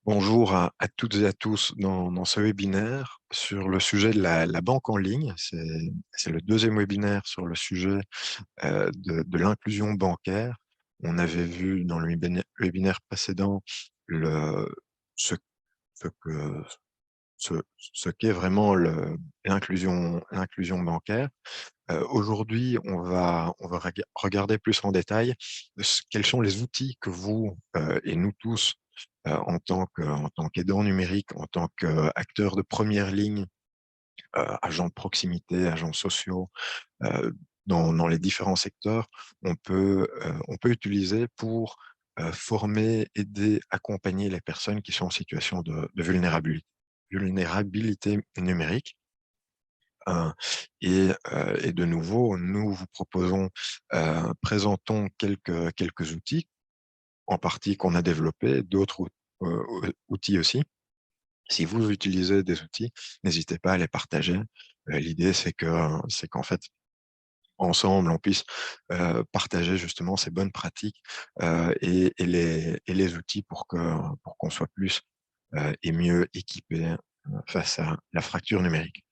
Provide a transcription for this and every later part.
Bonjour à toutes et à tous dans ce webinaire sur le sujet de la banque en ligne. C'est le deuxième webinaire sur le sujet de l'inclusion bancaire. On avait vu dans le webinaire précédent le, ce, ce que, ce qu'est vraiment l'inclusion bancaire. Aujourd'hui, on va regarder plus en détail quels sont les outils que vous et nous tous, en tant qu'aidants numériques, en tant qu'acteurs de première ligne, agents de proximité, agents sociaux, heu, dans les différents secteurs, on peut utiliser pour former, aider, accompagner les personnes qui sont en situation de vulnérabilité numérique. Heu et de nouveau, nous vous proposons, présentons quelques outils, en partie qu'on a développés, d'autres outils aussi. Si vous utilisez des outils, n'hésitez pas à les partager. L'idée, c'est qu'en fait, ensemble, on puisse, partager justement ces bonnes pratiques, et les outils pour qu'on soit plus, et mieux équipés, face à la fracture numérique.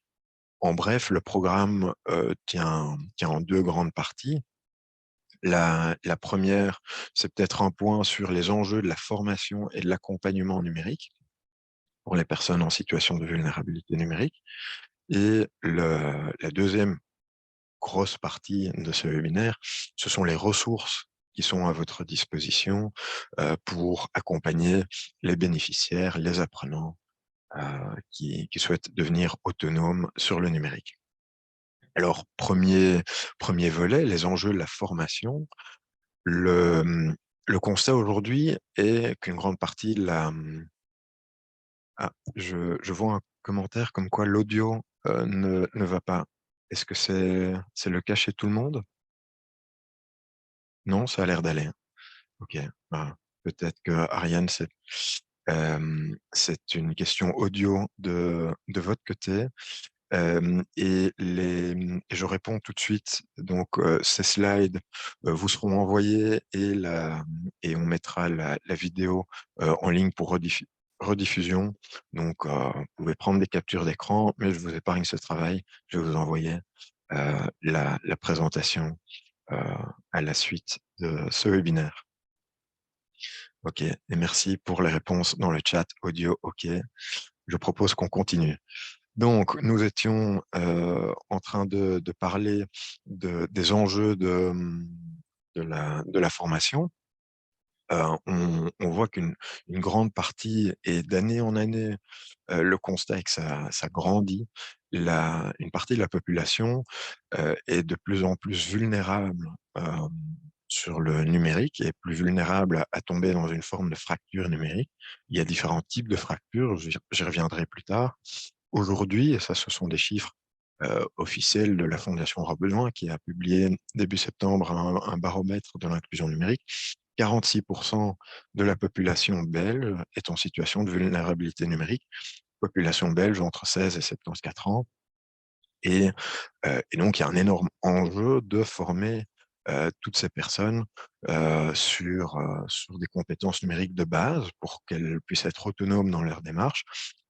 En bref, le programme, tient en 2 grandes parties. La 1re, c'est peut-être un point sur les enjeux de la formation et de l'accompagnement numérique pour les personnes en situation de vulnérabilité numérique, et la 2e grosse partie de ce webinaire, ce sont les ressources qui sont à votre disposition, pour accompagner les bénéficiaires, les apprenants, qui souhaitent devenir autonomes sur le numérique. Alors, premier volet, les enjeux de la formation. Le, le constat aujourd'hui est qu'une grande partie de je vois un commentaire comme quoi l'audio, ne va pas. Est-ce que c'est le cas chez tout le monde? Non, ça a l'air d'aller, hein. OK, bah, peut-être que Ariane, c'est une question audio de votre côté. Et je réponds tout de suite. Donc, ces slides, vous seront envoyés, et on mettra la vidéo, en ligne pour rediffusion. Donc, vous pouvez prendre des captures d'écran, mais je vous épargne ce travail. Je vais vous envoyer, la présentation, heu, à la suite de ce webinaire. OK, et merci pour les réponses dans le chat audio. OK, je propose qu'on continue. Donc, nous étions, en train de parler des enjeux de la formation. On voit qu'une grande partie, et d'année en année, le constat est que ça grandit. Une partie de la population, est de plus en plus vulnérable, sur le numérique, et plus vulnérable à tomber dans une forme de fracture numérique. Il y a différents types de fractures, j'y reviendrai plus tard. Aujourd'hui, et ça, ce sont des chiffres, officiels de la Fondation Robein, qui a publié début septembre un baromètre de l'inclusion numérique. 46 de la population belge est en situation de vulnérabilité numérique, population belge entre 16 et 74 ans, et donc il y a un énorme enjeu de former, toutes ces personnes, sur des compétences numériques de base pour qu'elles puissent être autonomes dans leur démarche,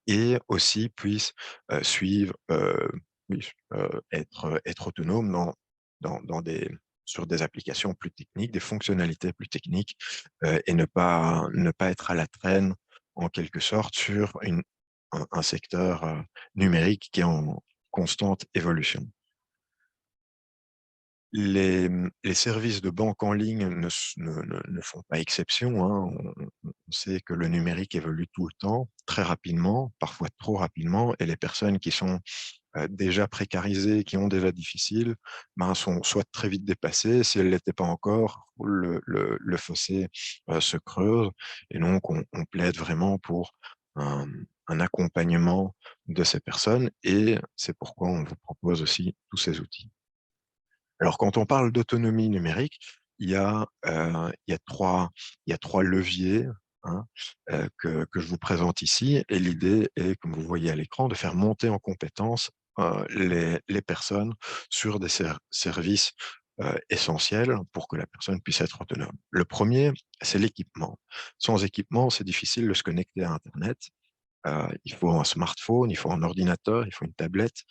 et aussi puissent, suivre, oui, être autonomes dans des sur des applications plus techniques, des fonctionnalités plus techniques, et ne pas être à la traîne, en quelque sorte, sur un secteur, numérique qui est en constante évolution. Les services de banque en ligne ne font pas exception, hein. On sait que le numérique évolue tout le temps, très rapidement, parfois trop rapidement, et les personnes qui sont, déjà précarisées, qui ont déjà difficile, ben, sont soit très vite dépassées, si elles ne l'étaient pas encore, le fossé, se creuse, et donc on plaide vraiment pour un un accompagnement de ces personnes, et c'est pourquoi on vous propose aussi tous ces outils. Alors, quand on parle d'autonomie numérique, il y a 3 leviers, hein, que je vous présente ici, et l'idée est, comme vous voyez à l'écran, de faire monter en compétences, les personnes sur des services, essentiels pour que la personne puisse être autonome. Le premier, c'est l'équipement. Sans équipement, c'est difficile de se connecter à Internet. Il faut un smartphone, il faut un ordinateur, il faut une tablette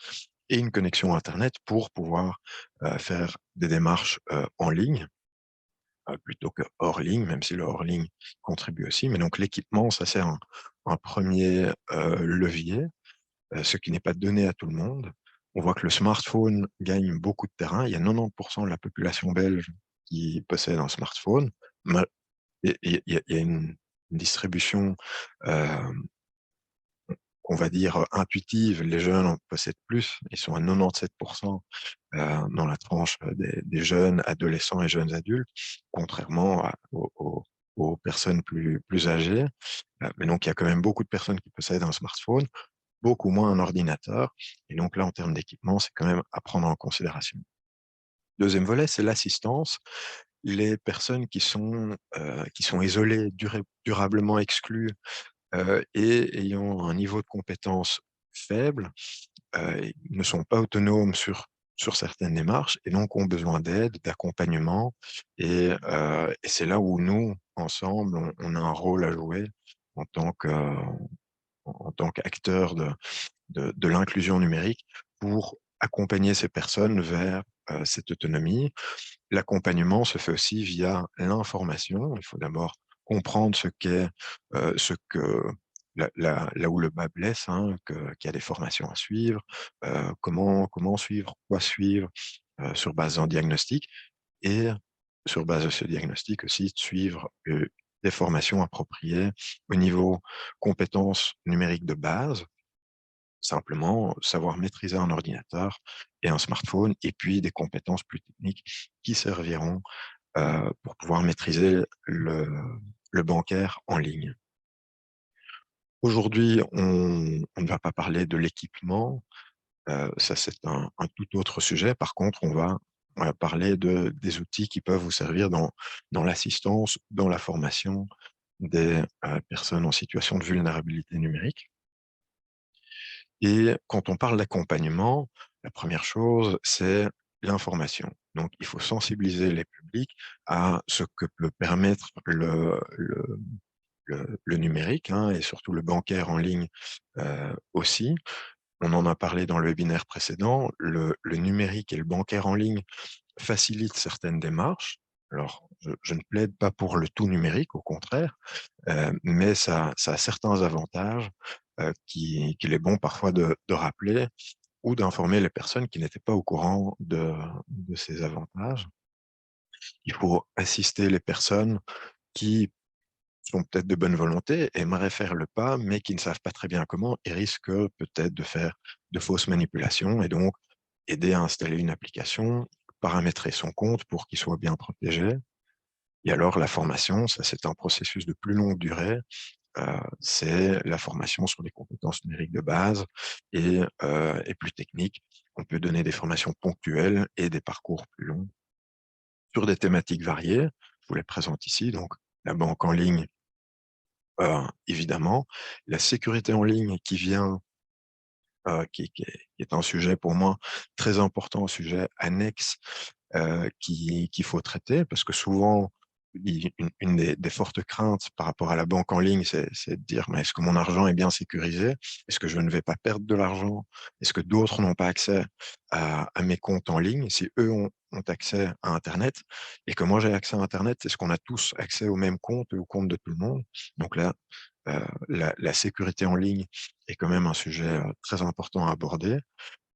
et une connexion Internet pour pouvoir faire des démarches en ligne plutôt que hors ligne, même si le hors ligne contribue aussi. Mais donc l'équipement, ça c'est un premier levier, ce qui n'est pas donné à tout le monde. On voit que le smartphone gagne beaucoup de terrain. Il y a 90% de la population belge qui possède un smartphone. Il y a une distribution euh, on va dire, intuitive. Les jeunes en possèdent plus. Ils sont à 97% dans la tranche des jeunes adolescents et jeunes adultes, contrairement aux personnes plus âgées. Mais donc, il y a quand même beaucoup de personnes qui possèdent un smartphone, beaucoup moins un ordinateur. Et donc là, en termes d'équipement, c'est quand même à prendre en considération. Deuxième volet, c'est l'assistance. Les personnes qui sont isolées, durablement exclues et ayant un niveau de compétence faible, ne sont pas autonomes sur certaines démarches et donc ont besoin d'aide, d'accompagnement. Et c'est là où nous, ensemble, on a un rôle à jouer en tant qu'acteurs de l'inclusion numérique pour accompagner ces personnes vers cette autonomie. L'accompagnement se fait aussi via l'information. Il faut d'abord comprendre ce que là où le bas blesse, hein, qu'il y a des formations à suivre, comment suivre, quoi suivre, sur base d'un diagnostic, et sur base de ce diagnostic aussi, de suivre des formations appropriées au niveau compétences numériques de base, simplement savoir maîtriser un ordinateur et un smartphone, et puis des compétences plus techniques qui serviront pour pouvoir maîtriser le bancaire en ligne. Aujourd'hui, on ne va pas parler de l'équipement, ça c'est un tout autre sujet. Par contre, on va parler des outils qui peuvent vous servir dans l'assistance, dans la formation des personnes en situation de vulnérabilité numérique. Et quand on parle d'accompagnement, la première chose, c'est l'information. Donc, il faut sensibiliser les publics à ce que peut permettre le numérique, hein, et surtout le bancaire en ligne aussi. On en a parlé dans le webinaire précédent, le numérique et le bancaire en ligne facilitent certaines démarches. Alors, je ne plaide pas pour le tout numérique, au contraire, mais ça a certains avantages qu'il est bon parfois de rappeler ou d'informer les personnes qui n'étaient pas au courant de ces avantages. Il faut assister les personnes qui sont peut-être de bonne volonté, aimeraient faire le pas, mais qui ne savent pas très bien comment et risquent peut-être de faire de fausses manipulations, et donc aider à installer une application, paramétrer son compte pour qu'il soit bien protégé. Et alors la formation, ça c'est un processus de plus longue durée. C'est la formation sur les compétences numériques de base et plus techniques. On peut donner des formations ponctuelles et des parcours plus longs sur des thématiques variées. Je vous les présente ici. Donc, la banque en ligne, évidemment. La sécurité en ligne qui est un sujet pour moi très important, un sujet annexe qu'il faut traiter, parce que souvent, une des fortes craintes par rapport à la banque en ligne, c'est de dire, mais est-ce que mon argent est bien sécurisé? Est-ce que je ne vais pas perdre de l'argent? Est-ce que d'autres n'ont pas accès à mes comptes en ligne? Si eux ont accès à Internet et que moi j'ai accès à Internet, est-ce qu'on a tous accès au même compte et au compte de tout le monde? Donc là, la sécurité en ligne est quand même un sujet très important à aborder.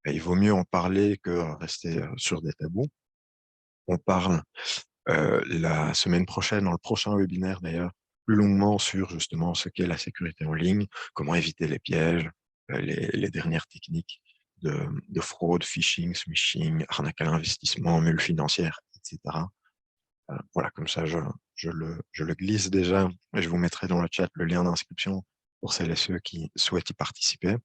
Et il vaut mieux en parler que rester sur des tabous. On parle la semaine prochaine, dans le prochain webinaire d'ailleurs, plus longuement sur justement ce qu'est la sécurité en ligne, comment éviter les pièges, les dernières techniques de fraude, phishing, smishing, arnaque à l'investissement, mule financière, etc. Voilà, comme ça, je le glisse déjà et je vous mettrai dans le chat le lien d'inscription pour celles et ceux qui souhaitent y participer.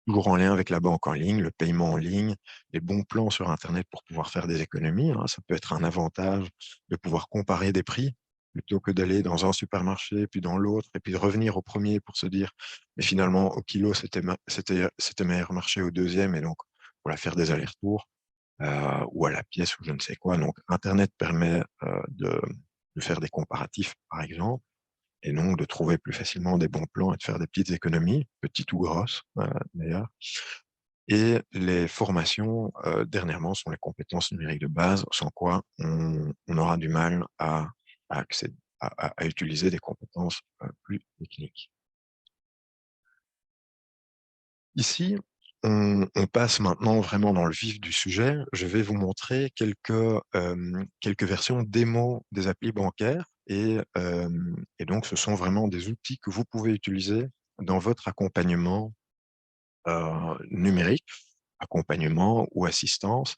Toujours en lien avec la banque en ligne, le paiement en ligne, les bons plans sur Internet pour pouvoir faire des économies, hein. Ça peut être un avantage de pouvoir comparer des prix plutôt que d'aller dans un supermarché, puis dans l'autre, et puis de revenir au premier pour se dire, mais finalement, au kilo, c'était meilleur marché au deuxième, et donc, voilà, faire des allers-retours. ou à la pièce ou je ne sais quoi. Donc, Internet permet de faire des comparatifs, par exemple, et donc de trouver plus facilement des bons plans et de faire des petites économies, petites ou grosses, d'ailleurs. Et les formations, dernièrement, sont les compétences numériques de base, sans quoi on aura du mal à accéder à utiliser des compétences, plus techniques. Ici, on passe maintenant vraiment dans le vif du sujet. Je vais vous montrer quelques versions démo des applis bancaires et donc ce sont vraiment des outils que vous pouvez utiliser dans votre accompagnement, numérique, accompagnement ou assistance.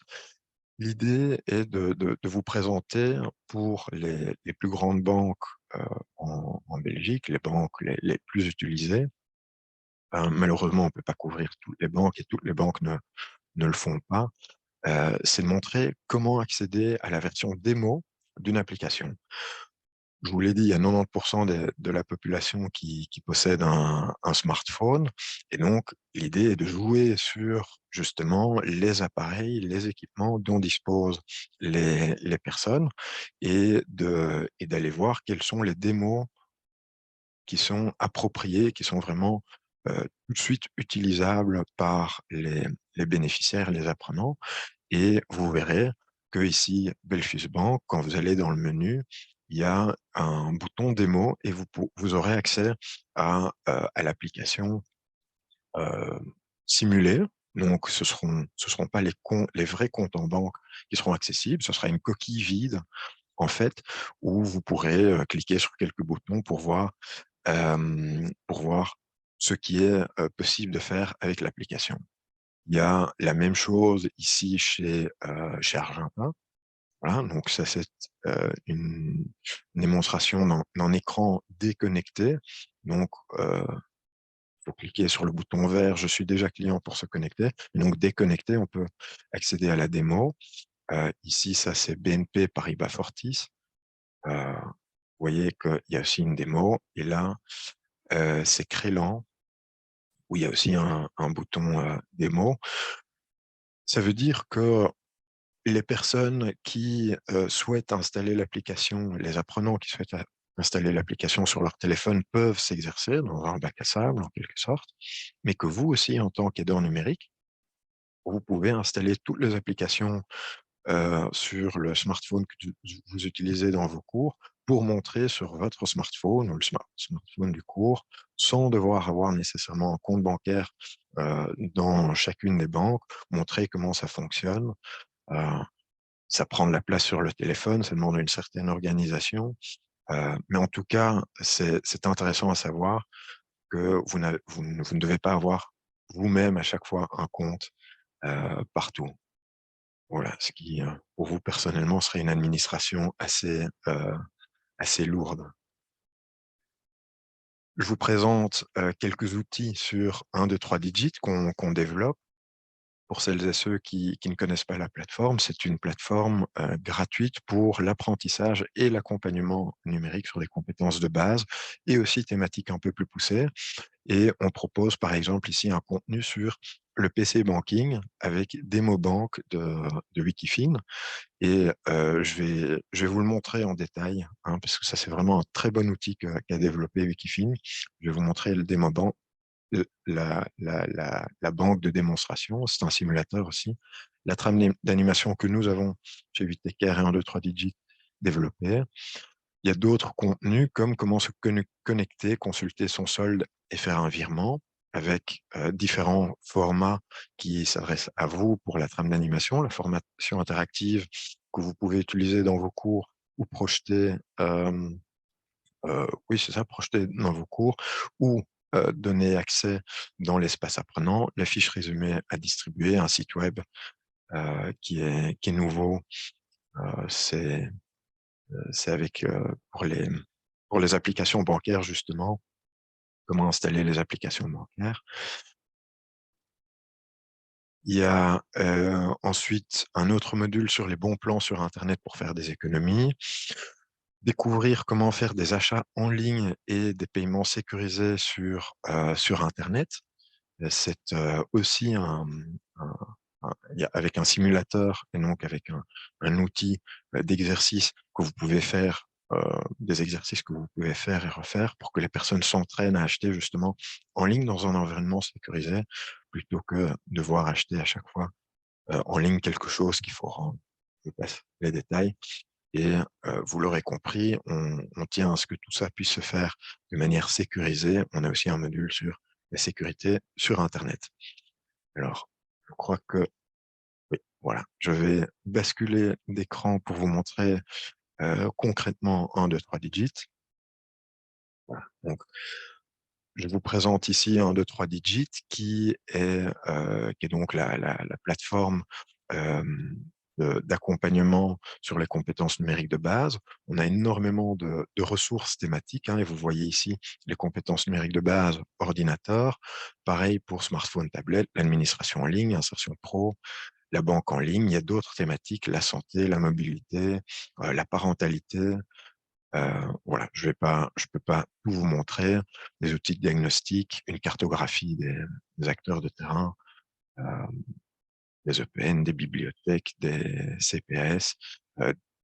L'idée est de vous présenter pour les plus grandes banques, en Belgique, les banques les plus utilisées. Malheureusement, on ne peut pas couvrir toutes les banques et toutes les banques ne le font pas. C'est de montrer comment accéder à la version démo d'une application. Je vous l'ai dit, il y a 90 de la population qui possède un smartphone et donc l'idée est de jouer sur justement les appareils, les équipements dont disposent les personnes et d'aller voir quelles sont les démos qui sont appropriées, qui sont vraiment, tout de suite utilisables par les bénéficiaires, les apprenants. Et vous verrez qu'ici, Belfius Bank, quand vous allez dans le menu, il y a un bouton démo et vous aurez accès à l'application, heu, simulée. Donc ce seront pas les vrais comptes en banque qui seront accessibles, ce sera une coquille vide, en fait, où vous pourrez, cliquer sur quelques boutons pour voir ce qui est, possible de faire avec l'application. Il y a la même chose ici chez Argentin. Voilà, donc ça c'est, une démonstration d'un écran déconnecté. Donc, il faut cliquer sur le bouton vert «Je suis déjà client» pour se connecter et donc déconnecté, on peut accéder à la démo. Ici, ça c'est BNP Paribas Fortis. Vous voyez qu'il y a aussi une démo et là, c'est Crélan où il y a aussi un bouton, démo. Ça veut dire que les personnes qui, souhaitent installer l'application, les apprenants qui souhaitent installer l'application sur leur téléphone peuvent s'exercer dans un bac à sable en quelque sorte, mais que vous aussi en tant qu'aidant numérique, vous pouvez installer toutes les applications, sur le smartphone que vous utilisez dans vos cours pour montrer sur votre smartphone ou le smartphone du cours, sans devoir avoir nécessairement un compte bancaire, dans chacune des banques, montrer comment ça fonctionne. Heu, Ça prend de la place sur le téléphone, ça demande une certaine organisation, mais en tout cas, c'est intéressant à savoir que vous ne devez pas avoir vous-même à chaque fois un compte, partout. Voilà, ce qui, pour vous personnellement serait une administration assez lourde. Je vous présente, quelques outils sur 1, 2, 3 digits qu'on développe. Pour celles et ceux qui ne connaissent pas la plateforme, c'est une plateforme, gratuite pour l'apprentissage et l'accompagnement numérique sur des compétences de base et aussi thématiques un peu plus poussées. Et on propose par exemple ici un contenu sur le PC banking avec DemoBank de Wikifin et je vais vous le montrer en détail, hein, parce que ça c'est vraiment un très bon outil qu'a développé Wikifin. Je vais vous montrer le DemoBank, la banque de démonstration, c'est un simulateur aussi. La trame d'animation que nous avons chez 8Taker et 1, 2, 3 Digit développée. Il y a d'autres contenus comme comment se connecter, consulter son solde et faire un virement avec, différents formats qui s'adressent à vous pour la trame d'animation, la formation interactive que vous pouvez utiliser dans vos cours ou projeter, oui, c'est ça, projeter dans vos cours ou, donner accès dans l'espace apprenant, la fiche résumée à distribuer, un site web, qui est nouveau, c'est c'est avec, pour les applications bancaires justement, comment installer les applications bancaires. Il y a, ensuite un autre module sur les bons plans sur internet pour faire des économies. Découvrir comment faire des achats en ligne et des paiements sécurisés sur internet. C'est, aussi avec un simulateur et donc avec un outil d'exercice que vous pouvez faire, des exercices que vous pouvez faire et refaire pour que les personnes s'entraînent à acheter justement en ligne dans un environnement sécurisé, plutôt que devoir acheter à chaque fois en ligne quelque chose qu'il faut rendre. Je passe les détails. Et vous l'aurez compris, on tient à ce que tout ça puisse se faire de manière sécurisée. On a aussi un module sur la sécurité sur Internet. Alors, je crois que oui, voilà, je vais basculer d'écran pour vous montrer concrètement 1, 2, 3 digits. Voilà. Donc, je vous présente ici 1, 2, 3 digits qui est donc la plateforme d'accompagnement sur les compétences numériques de base. On a énormément de ressources thématiques, hein, et vous voyez ici les compétences numériques de base, ordinateur, pareil pour smartphone, tablette, l'administration en ligne, insertion pro, la banque en ligne. Il y a d'autres thématiques, la santé, la mobilité, la parentalité. Voilà, je peux pas tout vous montrer. Des outils de diagnostic, une cartographie des acteurs de terrain, euh, des EPN, des bibliothèques, des CPS,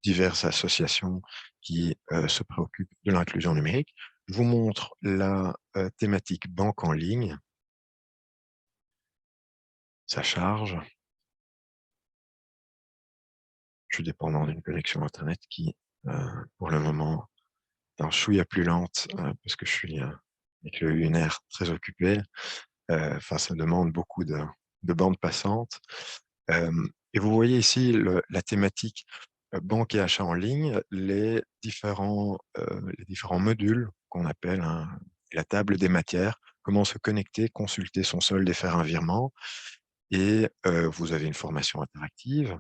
diverses associations qui se préoccupent de l'inclusion numérique. Je vous montre la thématique banque en ligne. Ça charge. Je suis dépendant d'une connexion Internet qui, pour le moment, est un chouïa plus lente parce que je suis avec le lunaire très occupé. Enfin, ça demande beaucoup de bandes passantes. Et vous voyez ici la thématique banque et achat en ligne, les différents modules qu'on appelle la table des matières, comment se connecter, consulter son solde et faire un virement. Et vous avez une formation interactive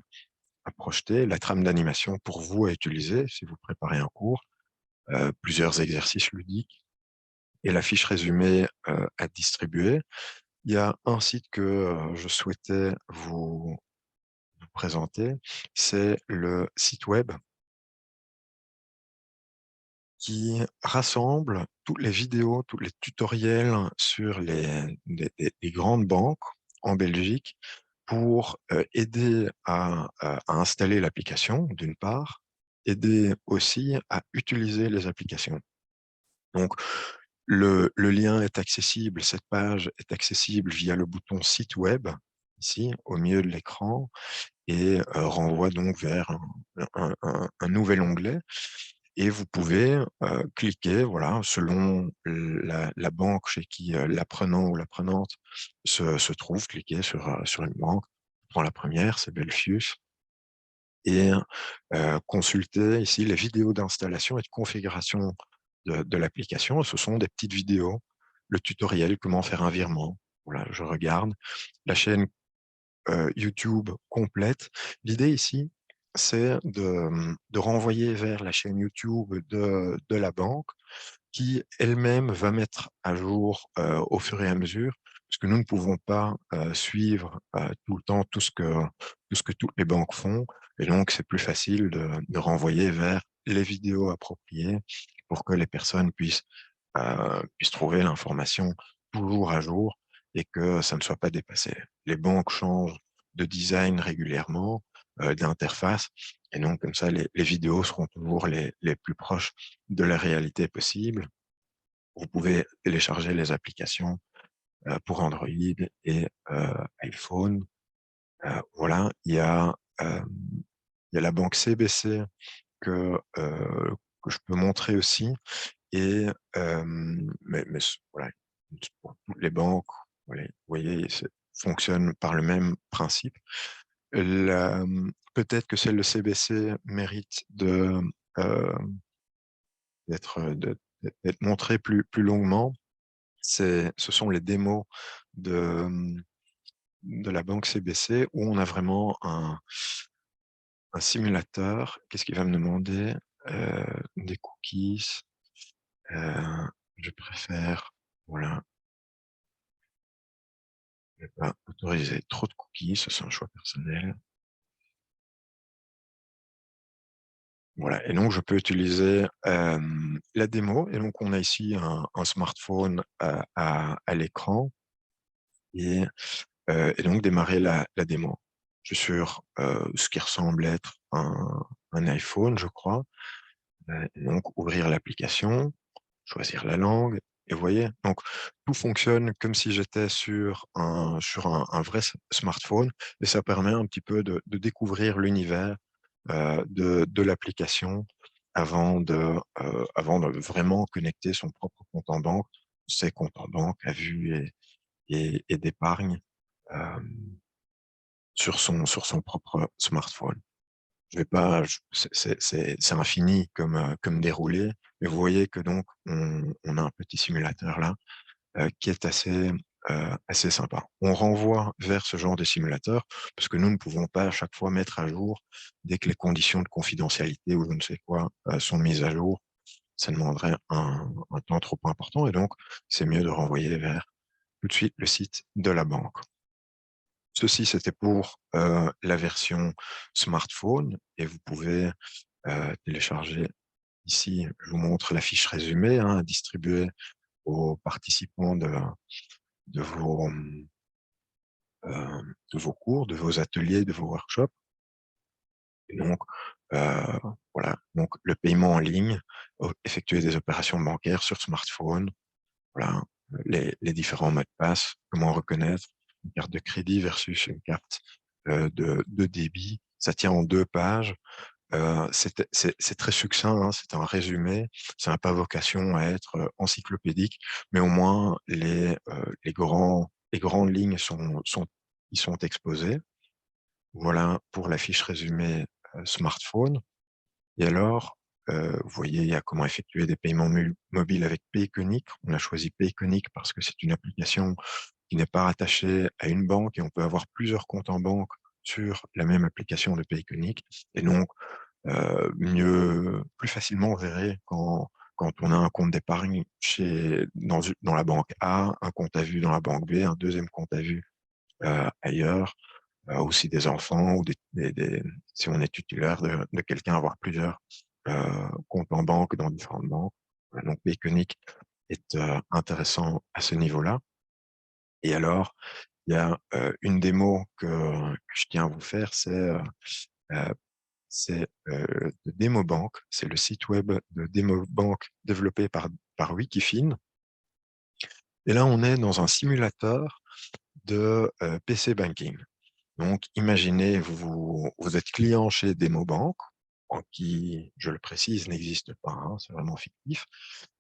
à projeter, la trame d'animation pour vous à utiliser si vous préparez un cours, plusieurs exercices ludiques et la fiche résumée à distribuer. Il y a un site que je souhaitais vous présenter, c'est le site web qui rassemble toutes les vidéos, tous les tutoriels sur les grandes banques en Belgique pour aider à installer l'application, d'une part, aider aussi à utiliser les applications. Donc, le lien est accessible, cette page est accessible via le bouton site web, ici, au milieu de l'écran, et renvoie donc vers un nouvel onglet. Et vous pouvez cliquer, voilà, selon la banque chez qui l'apprenant ou l'apprenante se trouve, cliquer sur une banque. Je prends la première, c'est Belfius, et consulter ici les vidéos d'installation et de configuration de l'application. Ce sont des petites vidéos, le tutoriel, comment faire un virement. Voilà, je regarde la chaîne YouTube complète. L'idée ici, c'est de renvoyer vers la chaîne YouTube de la banque qui elle-même va mettre à jour au fur et à mesure, parce que nous ne pouvons pas suivre tout le temps tout ce que toutes les banques font. Et donc, c'est plus facile de renvoyer vers les vidéos appropriées pour que les personnes puissent trouver l'information toujours à jour et que ça ne soit pas dépassé. Les banques changent de design régulièrement, d'interface, et donc comme ça, les vidéos seront toujours les plus proches de la réalité possible. Vous pouvez télécharger les applications pour Android et iPhone. Voilà, il y a la banque CBC que je peux montrer aussi. Et voilà, pour toutes les banques, voilà, vous voyez, fonctionne par le même principe. Peut-être que celle de CBC mérite euh, d'être montrée plus longuement. Ce sont les démos de, de la banque CBC où on a vraiment un simulateur. Qu'est-ce qu'il va me demander? Des cookies. Je préfère, voilà, ne pas autoriser trop de cookies, ça c'est un choix personnel. Voilà, et donc je peux utiliser la démo, et donc on a ici un smartphone à l'écran, et donc démarrer la démo. je suis sur ce qui ressemble être un iPhone, je crois. Et donc, ouvrir l'application, choisir la langue, et vous voyez, donc tout fonctionne comme si j'étais sur un vrai smartphone, et ça permet un petit peu de découvrir l'univers de l'application avant de vraiment connecter son propre compte en banque, ses comptes en banque à vue et d'épargne euh, sur son propre smartphone. Je vais pas, c'est infini comme déroulé, mais vous voyez que donc on a un petit simulateur là qui est assez sympa. On renvoie vers ce genre de simulateur parce que nous ne pouvons pas à chaque fois mettre à jour dès que les conditions de confidentialité ou je ne sais quoi sont mises à jour. Ça demanderait un temps trop important et donc c'est mieux de renvoyer vers tout de suite le site de la banque. Ceci, c'était pour la version smartphone et vous pouvez télécharger ici, je vous montre la fiche résumée distribuée aux participants de vos, euh, de vos cours, de vos ateliers, de vos workshops. Et donc, voilà, donc le paiement en ligne, effectuer des opérations bancaires sur smartphone, voilà, les différents mots de passe, comment reconnaître une carte de crédit versus une carte de débit. Ça tient en 2 pages. C'est très succinct, c'est un résumé. Ça n'a pas vocation à être encyclopédique, mais au moins les grandes lignes y sont exposées. Voilà pour la fiche résumée smartphone. Et alors, vous voyez, il y a comment effectuer des paiements mobiles avec Payconiq. On a choisi Payconiq parce que c'est une application qui n'est pas rattachée à une banque et on peut avoir plusieurs comptes en banque sur la même application de Payconiq. Et donc, plus facilement gérer quand on a un compte d'épargne dans la banque A, un compte à vue dans la banque B, un deuxième compte à vue ailleurs, aussi des enfants ou si on est titulaire de quelqu'un, avoir plusieurs comptes en banque dans différentes banques. Voilà, donc Payconiq est intéressant à ce niveau-là. Et alors, il y a une démo que je tiens à vous faire, euh, c'est de Demobank. C'est le site web de Demobank développé par Wikifin. Et là, on est dans un simulateur de PC Banking. Donc, imaginez, vous êtes client chez Demobank, qui, je le précise, n'existe pas, c'est vraiment fictif,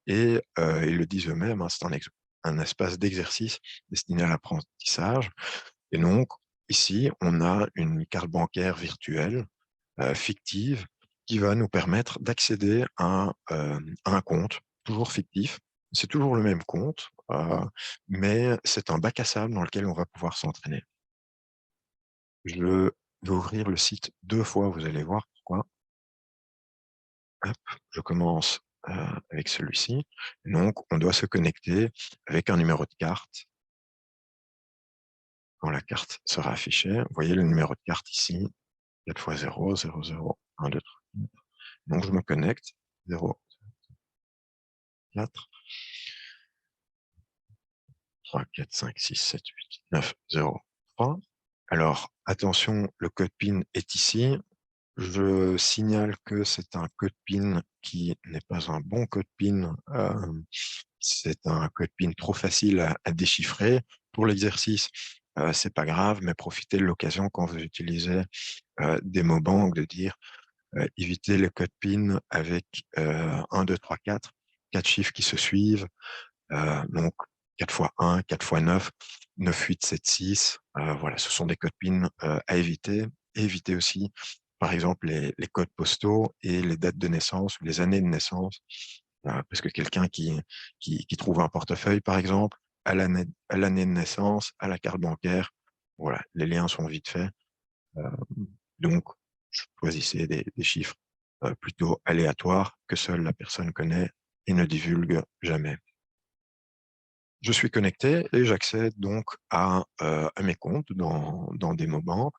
et ils le disent eux-mêmes, c'est un espace d'exercice destiné à l'apprentissage. Et donc, ici, on a une carte bancaire virtuelle fictive qui va nous permettre d'accéder à un compte, toujours fictif. C'est toujours le même compte, mais c'est un bac à sable dans lequel on va pouvoir s'entraîner. Je vais ouvrir le site 2 fois, vous allez voir pourquoi. Hop, je commence avec celui-ci. Donc, on doit se connecter avec un numéro de carte. Quand la carte sera affichée, vous voyez le numéro de carte ici, 4 fois 0, 0, 0, 1, 2, 3. Donc, je me connecte, 0, 4, 3, 4, 5, 6, 7, 8, 9, 0, 3. Alors, attention, le code PIN est ici. Je signale que c'est un code PIN qui n'est pas un bon code PIN. C'est un code PIN trop facile à déchiffrer. Pour l'exercice, c'est pas grave, mais profitez de l'occasion quand vous utilisez Demobank de dire évitez le code PIN avec 1, 2, 3, 4, 4 chiffres qui se suivent. Donc 4 fois 1, 4 fois 9, 9, 8, 7, 6. Voilà, ce sont des codes PIN à éviter. Et éviter aussi, par exemple, les codes postaux et les dates de naissance ou les années de naissance. Parce que quelqu'un qui trouve un portefeuille, par exemple, à l'année de naissance, à la carte bancaire, voilà, les liens sont vite faits. Euh, donc, choisissez des chiffres plutôt aléatoires que seule la personne connaît et ne divulgue jamais. Je suis connecté et j'accède donc à mes comptes dans Demobank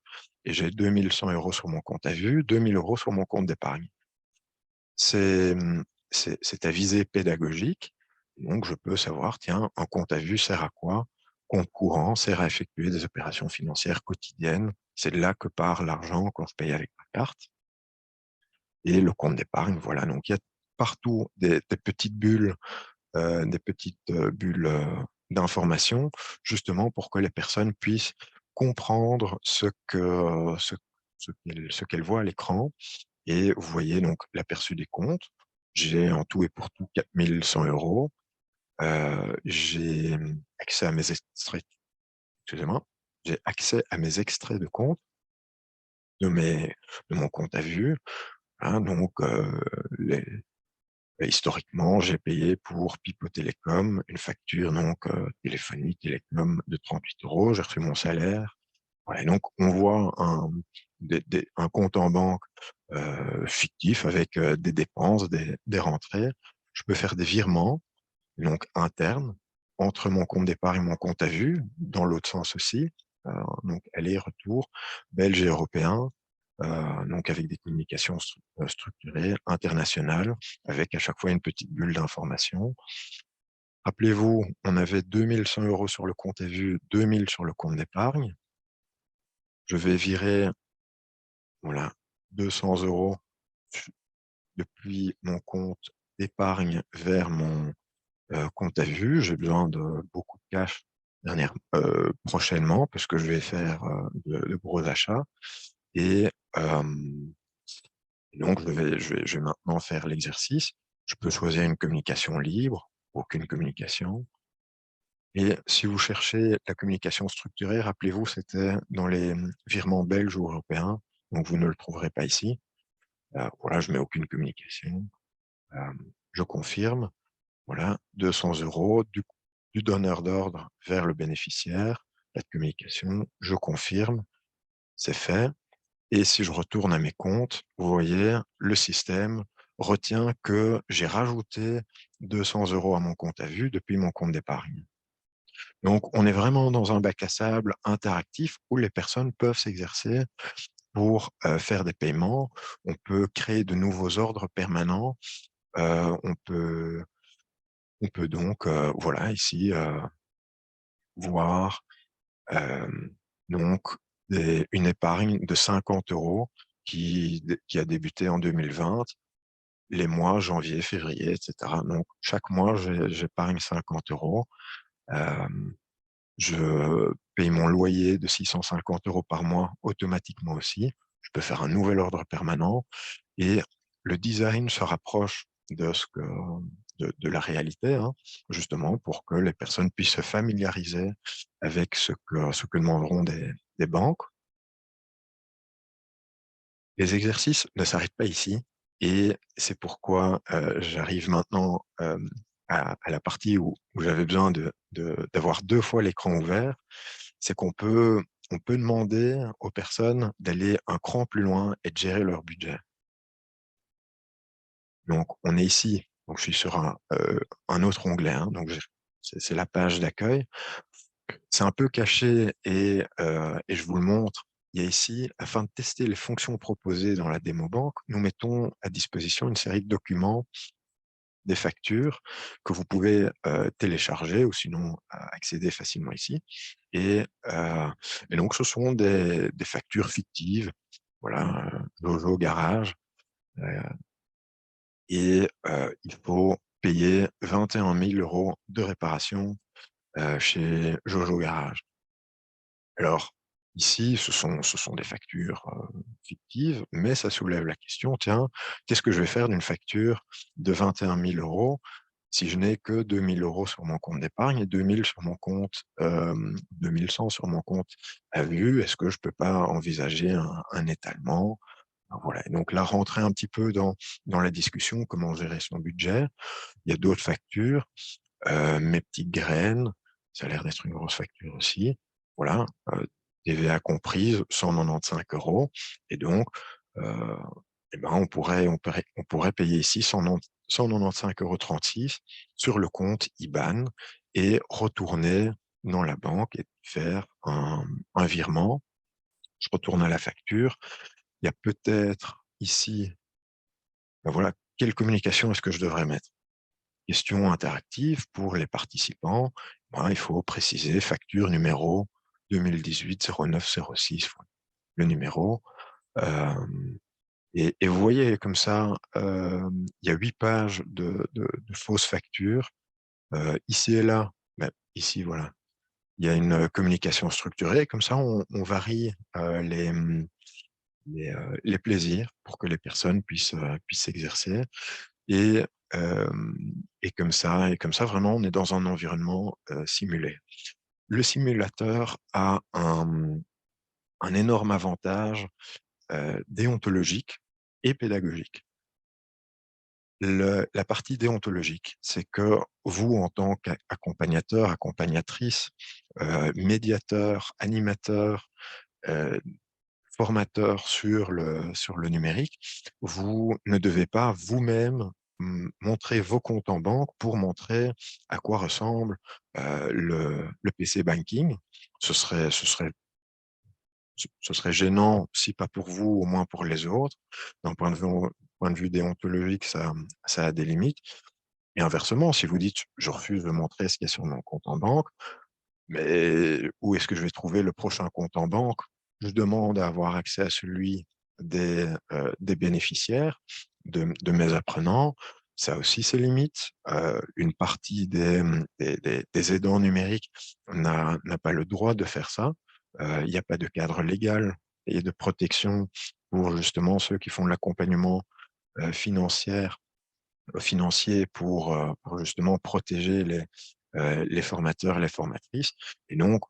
et j'ai 2100 € sur mon compte à vue, 2000 € sur mon compte d'épargne. C'est à visée pédagogique, donc je peux savoir, tiens, un compte à vue sert à quoi? Compte courant sert à effectuer des opérations financières quotidiennes C'est de là que part l'argent quand je paye avec ma carte. Et le compte d'épargne, voilà. Donc, il y a partout des petites bulles, d'information, justement pour que les personnes puissent comprendre ce qu'elles voient à l'écran. Et vous voyez donc l'aperçu des comptes. J'ai en tout et pour tout 4 100 €. J'ai accès à mes extraits, excusez-moi, j'ai accès à mes extraits de compte de mes de mon compte à vue, hein, donc les historiquement, j'ai payé pour Pipo Télécom une facture donc téléphonie télécom de 38 €. J'ai reçu mon salaire. Voilà, donc on voit un compte en banque fictif avec des dépenses, des rentrées. Je peux faire des virements donc internes entre mon compte d'épargne et mon compte à vue, dans l'autre sens aussi, donc aller-retour belge et européen, donc avec des communications structurées, internationales, avec à chaque fois une petite bulle d'information. Rappelez-vous, on avait 2 100 € sur le compte à vue, 2 000 sur le compte d'épargne. Je vais virer, voilà, 200 € depuis mon compte d'épargne vers mon compte à vue. J'ai besoin de beaucoup de cash prochainement parce que je vais faire de gros achats. Et donc, je vais maintenant faire l'exercice. Je peux choisir une communication libre, aucune communication. Et si vous cherchez la communication structurée, rappelez-vous, c'était dans les virements belges ou européens, donc vous ne le trouverez pas ici. Voilà, je mets aucune communication. Je confirme. Voilà, 200 € du donneur d'ordre vers le bénéficiaire, pas de communication, je confirme, c'est fait. Et si je retourne à mes comptes, vous voyez, le système retient que j'ai rajouté 200 € à mon compte à vue depuis mon compte d'épargne. Donc, on est vraiment dans un bac à sable interactif où les personnes peuvent s'exercer pour faire des paiements. On peut créer de nouveaux ordres permanents. On peut donc, voilà, ici, voir donc une épargne de 50 € qui a débuté en 2020, les mois janvier, février, etc. Donc, chaque mois, j'épargne 50 €. Je paye mon loyer de 650 € par mois automatiquement aussi. Je peux faire un nouvel ordre permanent et le design se rapproche de la réalité, hein, justement pour que les personnes puissent se familiariser avec ce que demanderont des banques. Les exercices ne s'arrêtent pas ici et c'est pourquoi, j'arrive maintenant, à la partie où j'avais besoin d'avoir 2 fois l'écran ouvert. C'est qu'on peut demander aux personnes d'aller un cran plus loin et de gérer leur budget. Donc on est ici, donc je suis sur un autre onglet, hein, donc c'est la page d'accueil. C'est un peu caché et je vous le montre. Il y a ici, afin de tester les fonctions proposées dans la démo banque, nous mettons à disposition une série de documents, des factures que vous pouvez télécharger ou sinon accéder facilement ici. Et, heu et donc ce sont des factures fictives, voilà, Jojo Garage, heu il faut payer 21 000 € de réparation chez Jojo Garage. Alors, ici, ce sont des factures, fictives, mais ça soulève la question: «Tiens, qu'est-ce que je vais faire d'une facture de 21 000 € si je n'ai que 2 000 € sur mon compte d'épargne et 2 000 sur mon compte, 2 100 sur mon compte à vue? Est-ce que je peux pas envisager un étalement?» Voilà, et donc là, rentrer un petit peu dans la discussion, comment gérer son budget. Il y a d'autres factures. Mes petites graines, ça a l'air d'être une grosse facture aussi. Voilà, TVA comprise, 195 € et donc, heu ben, on pourrait payer ici 195,36 € sur le compte IBAN et retourner dans la banque et faire un virement. Je retourne à la facture. Il y a peut-être ici, ben voilà, quelle communication est-ce que je devrais mettre? Question interactive pour les participants. Ben, il faut préciser facture numéro 2018 09 06. le numéro. Et vous voyez comme ça, il y a 8 pages de fausses factures. Ici et là, ben, ici, voilà, il y a une communication structurée. Comme ça, on varie les plaisirs pour que les personnes puissent s'exercer. Et, et comme ça, vraiment, on est dans un environnement simulé. Le simulateur a un énorme avantage déontologique et pédagogique. La partie déontologique, c'est que vous, en tant qu'accompagnateur, accompagnatrice, médiateur, animateur, euh, formateur sur le numérique, vous ne devez pas vous-même montrer vos comptes en banque pour montrer à quoi ressemble le PC banking. Ce serait gênant, si pas pour vous, au moins pour les autres. D'un point de vue déontologique, ça a des limites. Et inversement, si vous dites: «Je refuse de montrer ce qu'il y a sur mon compte en banque, mais où est-ce que je vais trouver le prochain compte en banque?» Je demande à avoir accès à celui des bénéficiaires, de mes apprenants. Ça a aussi ses limites. Une partie des aidants numériques n'a pas le droit de faire ça. Il n'y a pas de cadre légal et de protection pour justement ceux qui font de l'accompagnement financier pour justement protéger les formateurs et les formatrices. Et donc,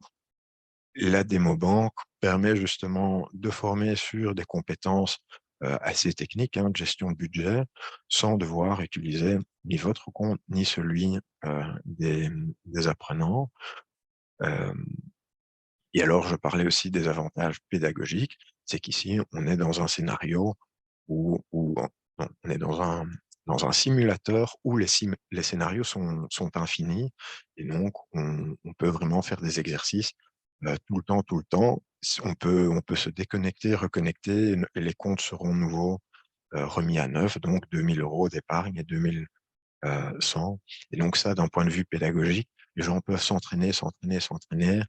la démobanque permet justement de former sur des compétences assez techniques, hein, de gestion de budget, sans devoir utiliser ni votre compte, ni celui des apprenants. Euh, et alors, je parlais aussi des avantages pédagogiques, c'est qu'ici, on est dans un scénario où on est dans un simulateur où les scénarios sont infinis, et donc on peut vraiment faire des exercices tout le temps, tout le temps. On peut se déconnecter, reconnecter, et les comptes seront nouveaux remis à neuf, donc 2 000 € d'épargne et 2 100. Et donc ça, d'un point de vue pédagogique, les gens peuvent s'entraîner, s'entraîner, s'entraîner,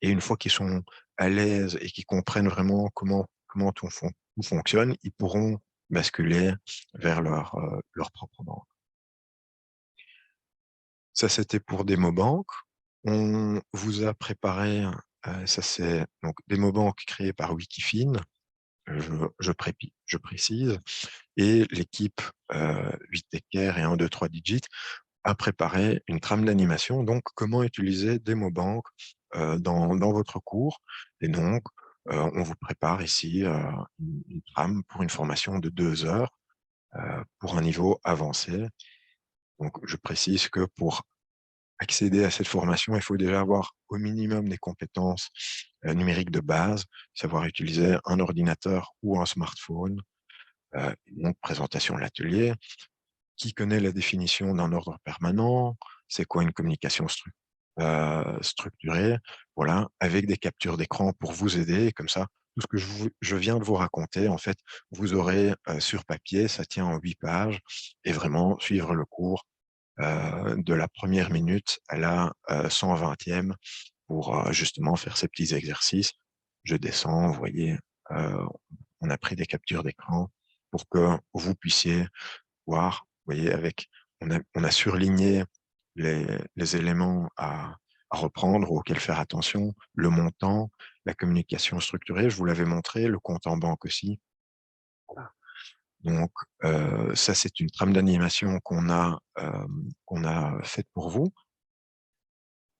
et une fois qu'ils sont à l'aise et qu'ils comprennent vraiment comment tout fonctionne, ils pourront basculer vers leur propre banque. Ça, c'était pour Demobank. On vous a préparé, ça c'est donc Demobank créé par Wikifin, je précise, et l'équipe 8Taker et 123Digit a préparé une trame d'animation, donc comment utiliser Demobank dans votre cours. Et donc, on vous prépare ici une trame pour une formation de 2 heures pour un niveau avancé. Donc, je précise que pour accéder à cette formation, il faut déjà avoir au minimum des compétences numériques de base, savoir utiliser un ordinateur ou un smartphone, donc présentation de l'atelier. Qui connaît la définition d'un ordre permanent? C'est quoi une communication structurée? Voilà, avec des captures d'écran pour vous aider. Comme ça, tout ce que je viens de vous raconter, en fait, vous aurez sur papier, ça tient en 8 pages, et vraiment suivre le cours de la première minute à la 120e pour justement faire ces petits exercices. Je descends, vous voyez, euh, on a pris des captures d'écran pour que vous puissiez voir, vous voyez, on a surligné les éléments à reprendre, auxquels faire attention, le montant, la communication structurée, je vous l'avais montré, le compte en banque aussi. Voilà. Donc, ça, c'est une trame d'animation qu'on a faite pour vous.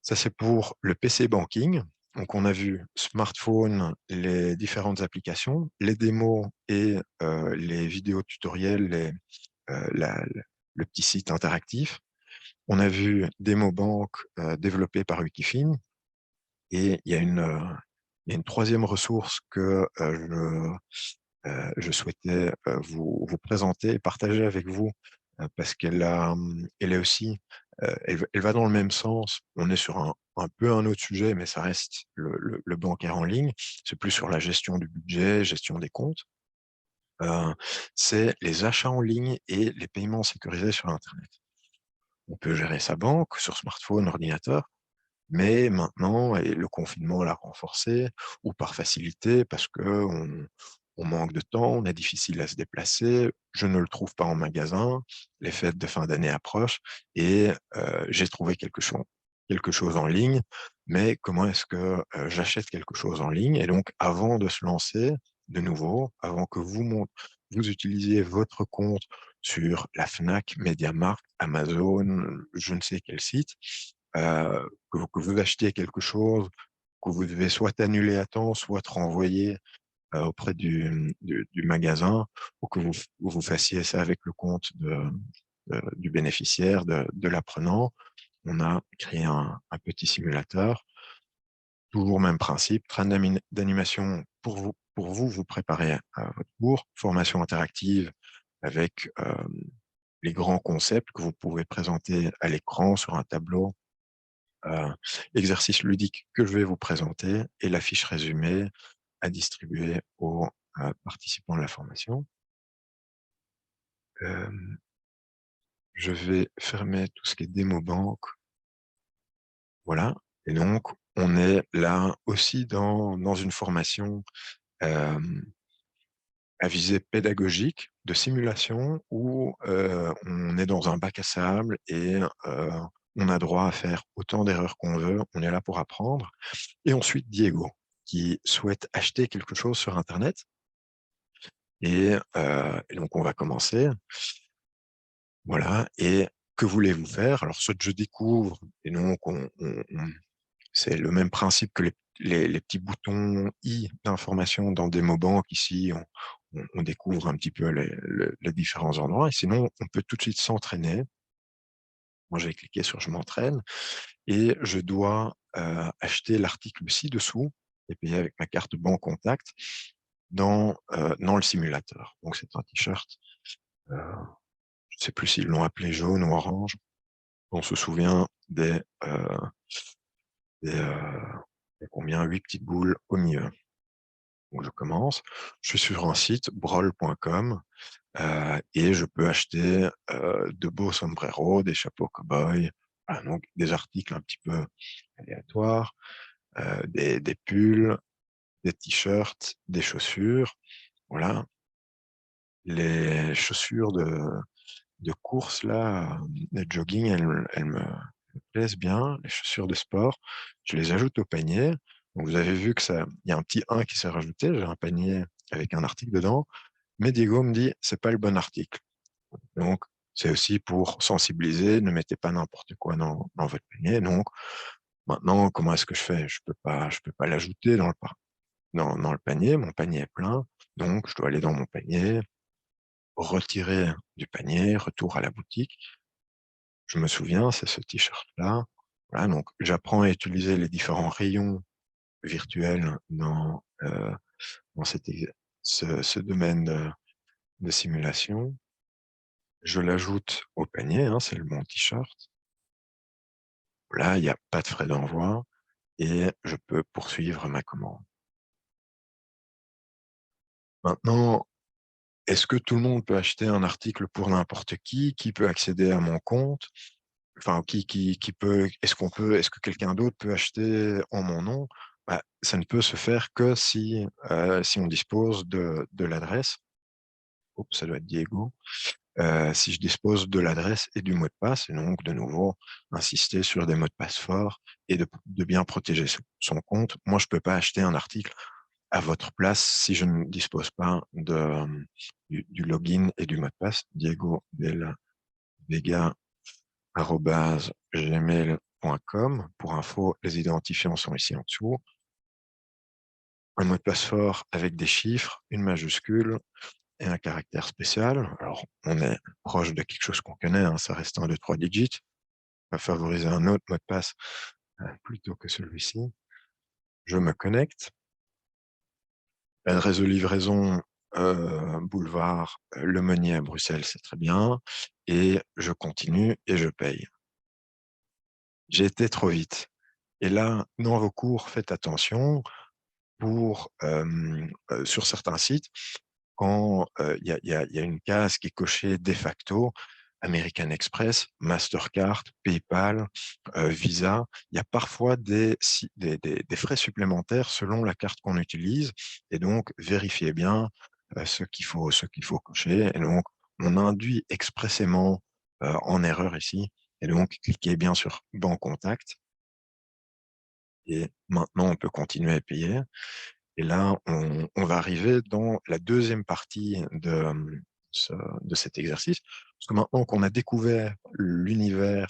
Ça, c'est pour le PC banking. Donc, on a vu smartphone, les différentes applications, les démos et les vidéos tutoriels, le petit site interactif. On a vu DemoBank développé par Wikifin, et il y a une troisième ressource que je souhaitais vous présenter et partager avec vous parce elle est aussi, elle va dans le même sens. On est sur un peu un autre sujet, mais ça reste le bancaire en ligne. C'est plus sur la gestion du budget, gestion des comptes. C'est les achats en ligne et les paiements sécurisés sur Internet. On peut gérer sa banque sur smartphone, ordinateur, Mais maintenant, et le confinement l'a renforcé, ou par facilité, parce on manque de temps, on est difficile à se déplacer, je ne le trouve pas en magasin, les fêtes de fin d'année approchent et j'ai trouvé quelque chose en ligne, mais comment est-ce que, j'achète quelque chose en ligne? Et donc avant de se lancer, de nouveau, avant que vous utilisiez votre compte sur la Fnac, MediaMarkt, Amazon, je ne sais quel site, que vous achetiez quelque chose, que vous devez soit annuler à temps, soit renvoyer, auprès du magasin, ou que vous fassiez ça avec le compte du bénéficiaire, de l'apprenant. On a créé un petit simulateur, toujours même principe, train d'animation vous préparer à votre cours, formation interactive avec, les grands concepts que vous pouvez présenter à l'écran sur un tableau, heu, exercice ludique que je vais vous présenter et la fiche résumée à distribuer aux, participants de la formation. Hem, je vais fermer tout ce qui est démo banque, voilà, et donc on est là aussi dans une formation, hem, à visée pédagogique, de simulation où, on est dans un bac à sable et on a droit à faire autant d'erreurs qu'on veut, on est là pour apprendre. Et ensuite Diego, qui souhaite acheter quelque chose sur internet et donc on va commencer. Voilà, et que voulez-vous faire? Alors ce que je découvre, et donc on c'est le même principe que les petits boutons i d'information dans DemoBank. Ici, on découvre un petit peu les différents endroits, et sinon on peut tout de suite s'entraîner. Moi, je vais cliquer sur «Je m'entraîne» et je dois, acheter l'article ci-dessous et payer avec ma carte banque contact dans le simulateur. Donc c'est un t-shirt, heu, je ne sais plus s'ils l'ont appelé jaune ou orange. On se souvient des combien? 8 petites boules au milieu. Donc je commence, je suis sur un site broll.com, et je peux acheter, de beaux sombreros, des chapeaux cow-boy, voilà, donc des articles un petit peu aléatoires, des pulls, des t-shirts, des chaussures, voilà. Les chaussures de course là, de jogging, elles me plaisent bien, les chaussures de sport. Je les ajoute au panier. Donc vous avez vu que ça il y a un petit 1 qui s'est rajouté, j'ai un panier avec un article dedans, mais Diego me dit: «C'est pas le bon article». Donc c'est aussi pour sensibiliser, ne mettez pas n'importe quoi dans votre panier. Donc maintenant, comment est-ce que je fais? Je peux pas l'ajouter dans le panier, mon panier est plein, donc je dois aller dans mon panier, retirer du panier, retour à la boutique. Je me souviens, c'est ce t-shirt-là. Voilà, donc j'apprends à utiliser les différents rayons virtuels dans ce domaine de simulation. Je l'ajoute au panier, hein, c'est le bon t-shirt. Là, il y a pas de frais d'envoi et je peux poursuivre ma commande. Maintenant, est-ce que tout le monde peut acheter un article pour n'importe qui? Qui peut accéder à mon compte? Enfin, qui peut est-ce que quelqu'un d'autre peut acheter en mon nom? Bah, ça ne peut se faire que si on dispose de l'adresse. Oups, ça doit être Diego. Si je dispose de l'adresse et du mot de passe, et donc de nouveau insister sur des mots de passe forts et de bien protéger son compte. Moi, je peux pas acheter un article à votre place si je ne dispose pas du login et du mot de passe. Diego del Vega @gmail.com. Pour info, les identifiants sont ici en dessous. Un mot de passe fort avec des chiffres, une majuscule et un caractère spécial. Alors, on est proche de quelque chose qu'on connaît, hein, ça reste un 2, 3 digits. On va favoriser un autre mot de passe, plutôt que celui-ci. Je me connecte. Adresse de livraison, boulevard, Le Meunier à Bruxelles, c'est très bien, et je continue et je paye. J'ai été trop vite, et là, dans vos cours, faites attention. Sur certains sites, quand, il y a une case qui est cochée de facto, American Express, Mastercard, PayPal, Visa. Il y a parfois des frais supplémentaires selon la carte qu'on utilise. Et donc, vérifiez bien ce qu'il faut cocher. Et donc, on induit expressément en erreur ici. Et donc, cliquez bien sur Banque Contact. Et maintenant, on peut continuer à payer. Et là, on va arriver dans la deuxième partie de cet exercice. Parce que maintenant qu'on a découvert l'univers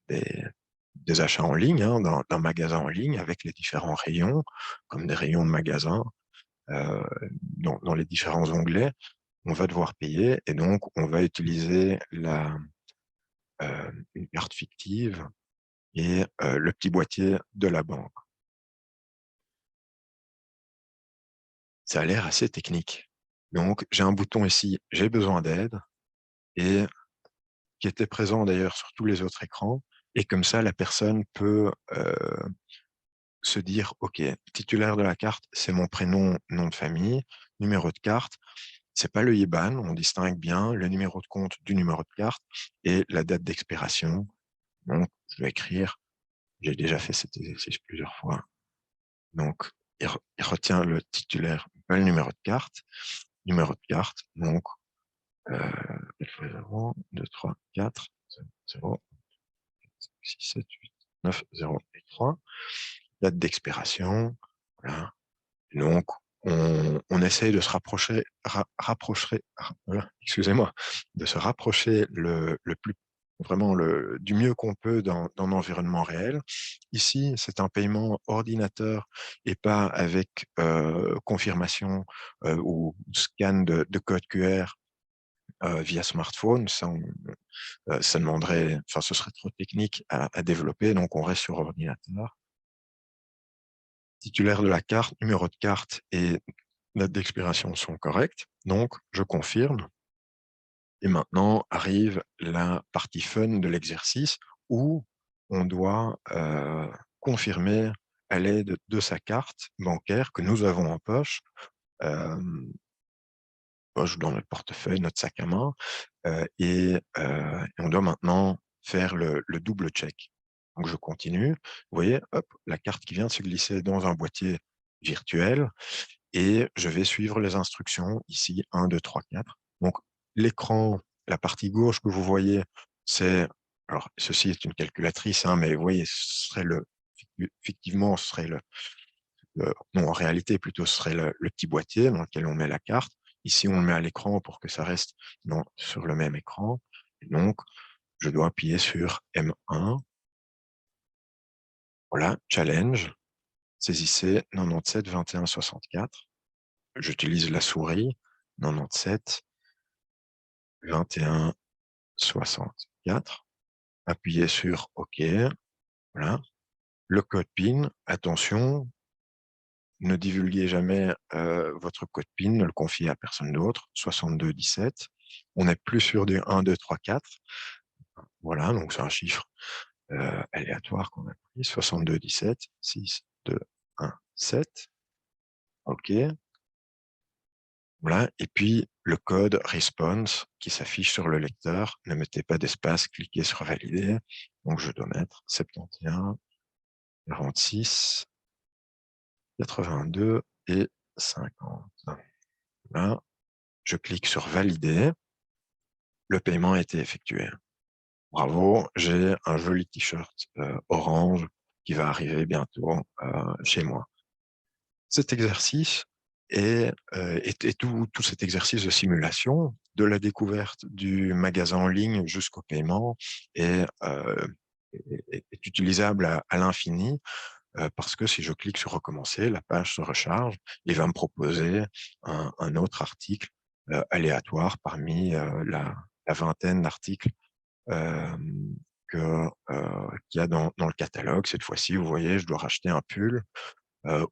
des, des achats en ligne, hein, d'un magasin en ligne, avec les différents rayons, comme des rayons de magasin, euh, dans les différents onglets, on va devoir payer. Et donc, on va utiliser une carte fictive et le petit boîtier de la banque. Ça a l'air assez technique. Donc, j'ai un bouton ici, j'ai besoin d'aide, et qui était présent d'ailleurs sur tous les autres écrans. Et comme ça, la personne peut se dire, OK, titulaire de la carte, c'est mon prénom, nom de famille, numéro de carte. C'est pas le IBAN, on distingue bien le numéro de compte du numéro de carte et la date d'expiration. Donc, je vais écrire, j'ai déjà fait cet exercice plusieurs fois. Donc, il retient le titulaire, pas le numéro de carte, donc 0, 2, 3, 4, 0, 6, 7, 8, 9, 0 et 3. Date d'expiration. Voilà. Donc, on essaye de se excusez-moi, de se rapprocher le plus vraiment du mieux qu'on peut dans l'environnement réel. Ici, c'est un paiement ordinateur et pas avec confirmation ou scan de code QR via smartphone. Ça demanderait, enfin, ce serait trop technique à développer, donc on reste sur ordinateur. Titulaire de la carte, numéro de carte et date d'expiration sont corrects, donc je confirme. Et maintenant arrive la partie fun de l'exercice où on doit confirmer à l'aide de sa carte bancaire que nous avons en poche, euh, poche dans notre portefeuille, notre sac à main, et on doit maintenant faire le double check. Donc, je continue. Vous voyez, hop, la carte qui vient de se glisser dans un boîtier virtuel et je vais suivre les instructions ici, 1, 2, 3, 4. Donc, l'écran, la partie gauche que vous voyez, c'est, alors, ceci est une calculatrice, hein, mais vous voyez, ce serait effectivement, ce serait non, en réalité, plutôt, ce serait le petit boîtier dans lequel on met la carte. Ici, on le met à l'écran pour que ça reste sur le même écran. Et donc, je dois appuyer sur M1. Voilà, challenge. Saisissez 97 21 64. J'utilise la souris. 97 21 64. Appuyez sur OK. Voilà. Le code PIN, attention, ne divulguez jamais votre code PIN, ne le confiez à personne d'autre. 62 17. On n'est plus sur du 1, 2, 3, 4. Voilà, donc c'est un chiffre aléatoire qu'on a pris. 62 17 6 2 1 7. OK. Voilà. Et puis, le code response qui s'affiche sur le lecteur. Ne mettez pas d'espace, cliquez sur valider. Donc, je dois mettre 71 46 82 et 50. Là, je clique sur valider. Le paiement a été effectué. Bravo, j'ai un joli t-shirt orange qui va arriver bientôt chez moi. Cet exercice et tout cet exercice de simulation, de la découverte du magasin en ligne jusqu'au paiement, est utilisable à l'infini parce que si je clique sur recommencer, la page se recharge et va me proposer un autre article aléatoire parmi la vingtaine d'articles euh, qu'il y a dans le catalogue. Cette fois-ci, vous voyez, je dois racheter un pull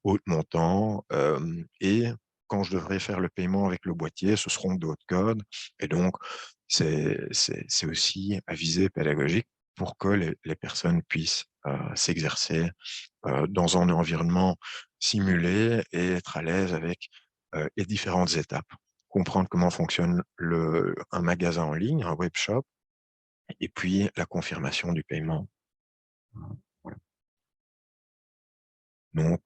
haut montant et quand je devrais faire le paiement avec le boîtier, ce seront d'autres codes. Et donc, c'est aussi à visée pédagogique pour que les personnes puissent s'exercer dans un environnement simulé et être à l'aise avec les différentes étapes. comprendre comment fonctionne un magasin en ligne, un web shop, et puis la confirmation du paiement. Voilà. Donc,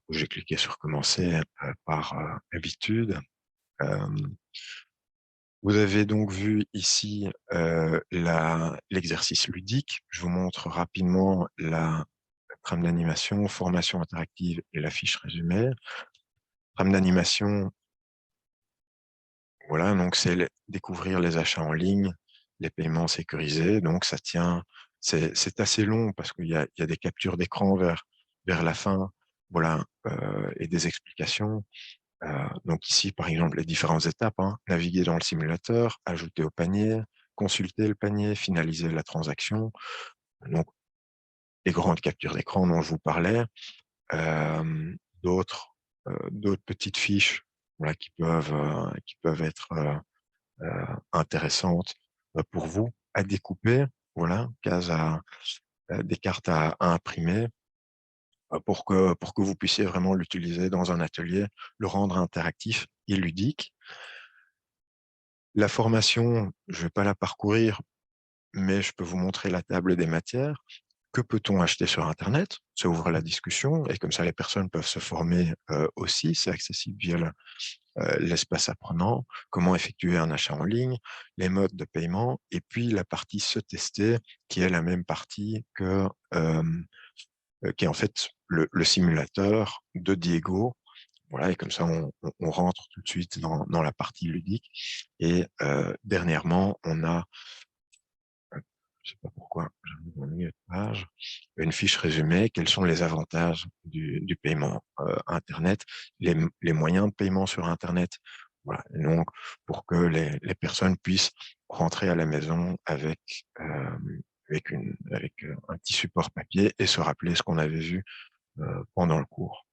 j'ai cliqué sur commencer par habitude. Vous avez donc vu ici l'exercice ludique. Je vous montre rapidement la trame d'animation, formation interactive et la fiche résumée. Trame d'animation, voilà, donc c'est découvrir les achats en ligne, les paiements sécurisés. Donc ça tient, c'est assez long parce qu'il y a des captures d'écran vers la fin, voilà, et des explications. Donc ici, par exemple, les différentes étapes, hein, naviguer dans le simulateur, ajouter au panier, consulter le panier, finaliser la transaction. Donc, les grandes captures d'écran dont je vous parlais, euh, d'autres petites fiches, voilà, qui peuvent être intéressantes pour vous à découper, voilà, des cartes à imprimer, pour que vous puissiez vraiment l'utiliser dans un atelier, le rendre interactif et ludique. La formation, je ne vais pas la parcourir, mais je peux vous montrer la table des matières. Que peut-on acheter sur Internet? Ça ouvre la discussion et comme ça, les personnes peuvent se former aussi. C'est accessible via l'espace apprenant. Comment effectuer un achat en ligne, les modes de paiement et puis la partie se tester, qui est la même partie qui est en fait le simulateur de Diego. Voilà, et comme ça, on rentre tout de suite dans la partie ludique. Et dernièrement, on a, je sais pas pourquoi, j'ai mis une page, une fiche résumée, quels sont les avantages du paiement Internet, les moyens de paiement sur Internet. Voilà. Et donc, pour que les personnes puissent rentrer à la maison avec un petit support papier et se rappeler ce qu'on avait vu pendant le cours.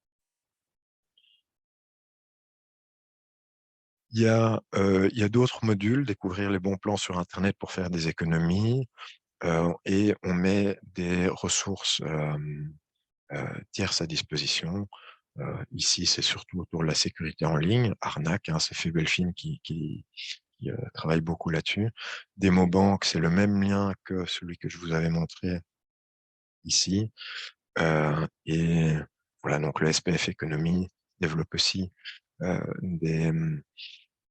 Il y a d'autres modules, découvrir les bons plans sur Internet pour faire des économies, et on met des ressources tierces à disposition. Ici, c'est surtout autour de la sécurité en ligne. Arnaque, hein, c'est fait Belfine qui travaille beaucoup là-dessus. Demobank, c'est le même lien que celui que je vous avais montré ici. Et voilà, donc le SPF Économie développe aussi des...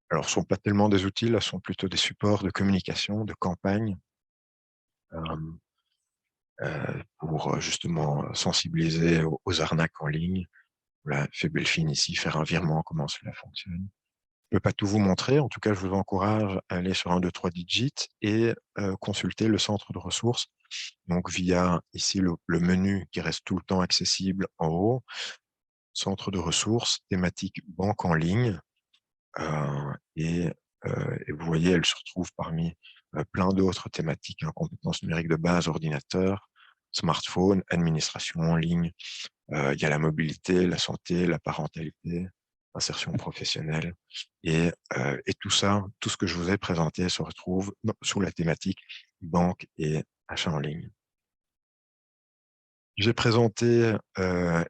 Alors, ce ne sont pas tellement des outils, là, ce sont plutôt des supports de communication, de campagne, euh, pour justement sensibiliser aux arnaques en ligne. Voilà, fait Belfine ici, faire un virement, comment cela fonctionne. Je ne peux pas tout vous montrer, en tout cas, je vous encourage à aller sur 1, 2, 3 Digit et consulter le centre de ressources. Donc, via ici le menu qui reste tout le temps accessible en haut, centre de ressources, thématique banque en ligne. Et vous voyez, elle se retrouve parmi plein d'autres thématiques, hein, compétences numériques de base, ordinateur, smartphone, administration en ligne. Il y a la mobilité, la santé, la parentalité, insertion professionnelle. Et tout ça, tout ce que je vous ai présenté se retrouve sous la thématique banque et achat en ligne. J'ai présenté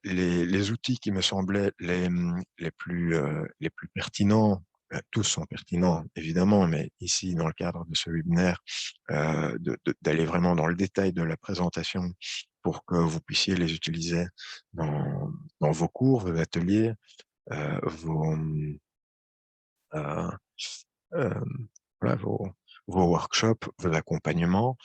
les outils qui me semblaient les plus pertinents. Tous sont pertinents, évidemment, mais ici, dans le cadre de ce webinaire, d'aller vraiment dans le détail de la présentation pour que vous puissiez les utiliser dans vos cours, vos ateliers, euh, euh, voilà, vos workshops, vos accompagnements.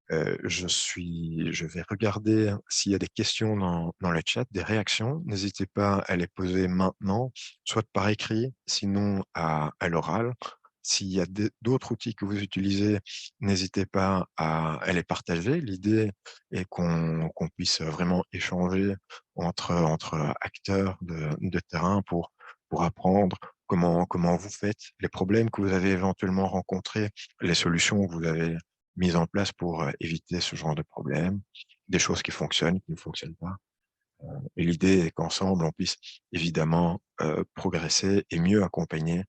Je vais regarder s'il y a des questions dans le chat, des réactions. N'hésitez pas à les poser maintenant, soit par écrit, sinon à l'oral. S'il y a d'autres outils que vous utilisez, n'hésitez pas à les partager. L'idée est qu'on puisse vraiment échanger entre acteurs de terrain pour apprendre comment vous faites, les problèmes que vous avez éventuellement rencontrés, les solutions que vous avez mise en place pour éviter ce genre de problème, des choses qui fonctionnent, qui ne fonctionnent pas. Et l'idée est qu'ensemble, on puisse évidemment progresser et mieux accompagner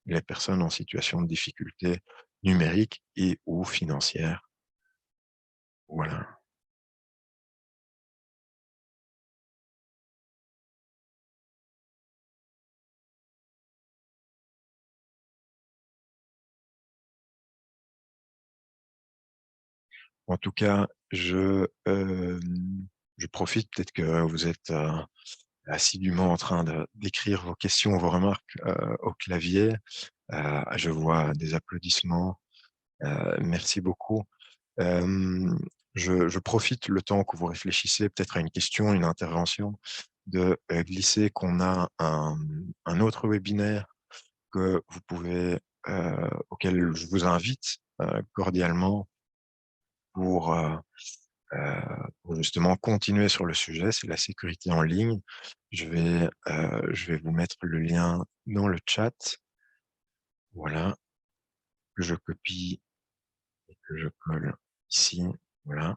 les personnes en situation de difficulté numérique et ou financière. Voilà. En tout cas, je profite peut-être que vous êtes assidûment en train d'écrire vos questions, vos remarques au clavier. Je vois des applaudissements. Merci beaucoup. Je profite le temps que vous réfléchissez peut-être à une question, une intervention, de glisser qu'on a un autre webinaire que vous pouvez, auquel je vous invite cordialement pour, pour justement continuer sur le sujet, c'est la sécurité en ligne. Je vais vous mettre le lien dans le chat. Voilà, que je copie et que je colle ici. Voilà.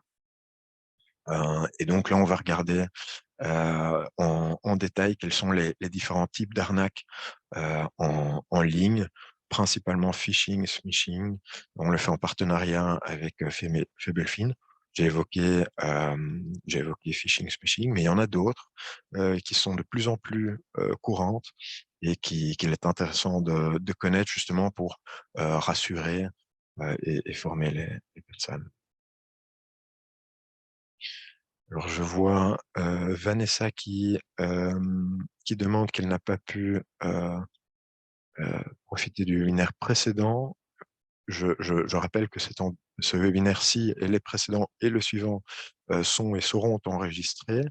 Et donc là, on va regarder en détail quels sont les différents types d'arnaques en ligne, principalement phishing, smishing. On le fait en partenariat avec Fabelfin. J'ai évoqué phishing, smishing, mais il y en a d'autres qui sont de plus en plus courantes et qu'il est intéressant de connaître justement pour rassurer et former les personnes. Alors, je vois Vanessa qui demande qu'elle n'a pas pu profiter du webinaire précédent. Je rappelle que ce webinaire-ci et les précédents et le suivant sont et seront enregistrés,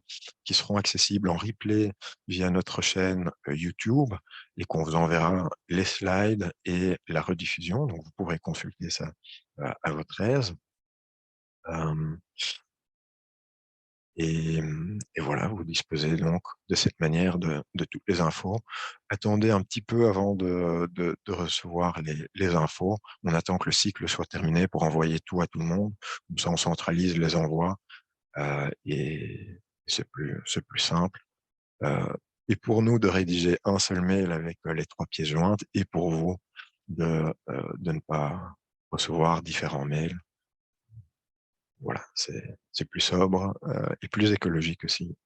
qui seront accessibles en replay via notre chaîne YouTube et qu'on vous enverra les slides et la rediffusion. Donc, vous pourrez consulter ça à votre aise. Et voilà, vous disposez donc de cette manière de toutes les infos. Attendez un petit peu avant de recevoir les infos. On attend que le cycle soit terminé pour envoyer tout à tout le monde. Comme ça, on centralise les envois et c'est plus simple. Euh, et pour nous, de rédiger un seul mail avec les 3 pièces jointes et pour vous, de ne pas recevoir différents mails. Voilà, c'est plus sobre et plus écologique aussi.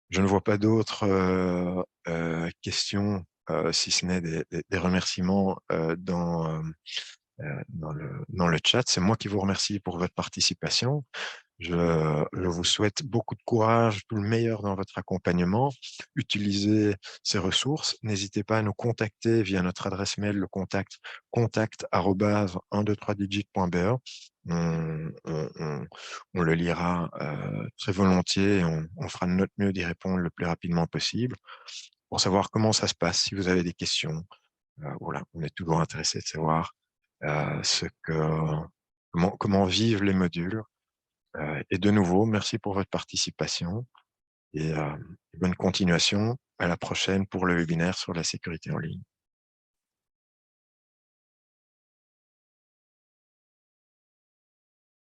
Je ne vois pas d'autres questions, si ce n'est des remerciements dans le chat. C'est moi qui vous remercie pour votre participation. Je vous souhaite beaucoup de courage, tout le meilleur dans votre accompagnement. Utilisez ces ressources. N'hésitez pas à nous contacter via notre adresse mail, le contact@123digit.be. On le lira très volontiers et on fera de notre mieux d'y répondre le plus rapidement possible pour savoir comment ça se passe, si vous avez des questions. Voilà, on est toujours intéressé de savoir comment vivent les modules. Et de nouveau, merci pour votre participation et bonne continuation. À la prochaine pour le webinaire sur la sécurité en ligne.